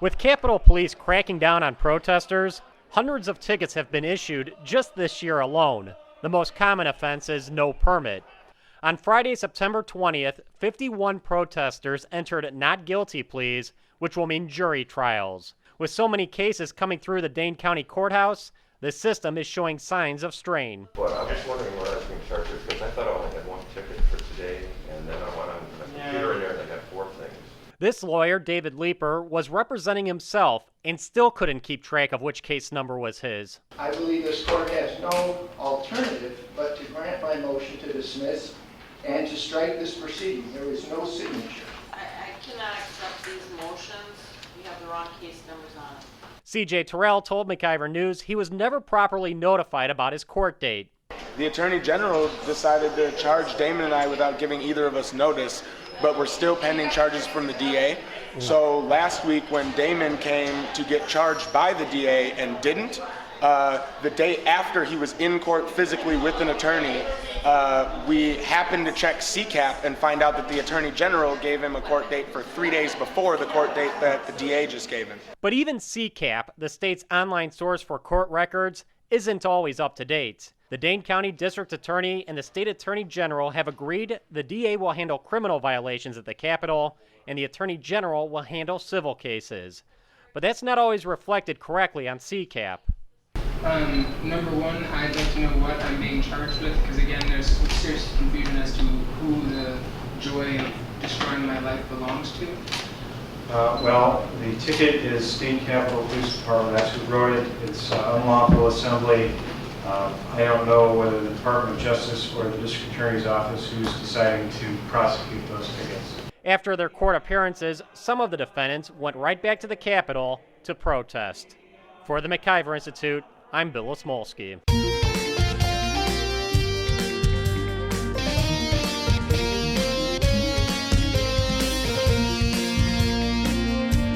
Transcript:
With Capitol Police cracking down on protesters, hundreds of tickets have been issued just this year alone. The most common offense is no permit. On Friday, September 20th, 51 protesters entered not guilty pleas, which will mean jury trials. With so many cases coming through the Dane County Courthouse, the system is showing signs of strain. Well, I was wondering what I was being charged with, because I thought I only had one ticket for today, and then I went on my computer in there and I got 4 things. This lawyer, David Leeper, was representing himself and still couldn't keep track of which case number was his. I believe this court has no alternative but to grant my motion to dismiss and to strike this proceeding. There is no signature. I cannot accept these motions. We have the wrong case numbers on it. C.J. Terrell told McIver News he was never properly notified about his court date. The Attorney General decided to charge Damon and I without giving either of us notice, but we're still pending charges from the DA. So last week when Damon came to get charged by the DA and didn't, the day after he was in court physically with an attorney, we happened to check CCAP and find out that the Attorney General gave him a court date for 3 days before the court date that the DA just gave him. But even CCAP, the state's online source for court records, isn't always up to date. The Dane County District Attorney and the State Attorney General have agreed the DA will handle criminal violations at the Capitol and the Attorney General will handle civil cases. But that's not always reflected correctly on CCAP. Number one, I'd like to know what I'm being charged with, because again, there's serious confusion as to who the joy of destroying my life belongs to. Well, the ticket is State Capitol Police Department. That's who wrote it. It's unlawful assembly. I don't know whether the Department of Justice or the District Attorney's Office who's deciding to prosecute those tickets. After their court appearances, some of the defendants went right back to the Capitol to protest. For the McIver Institute, I'm Bill Osmolsky.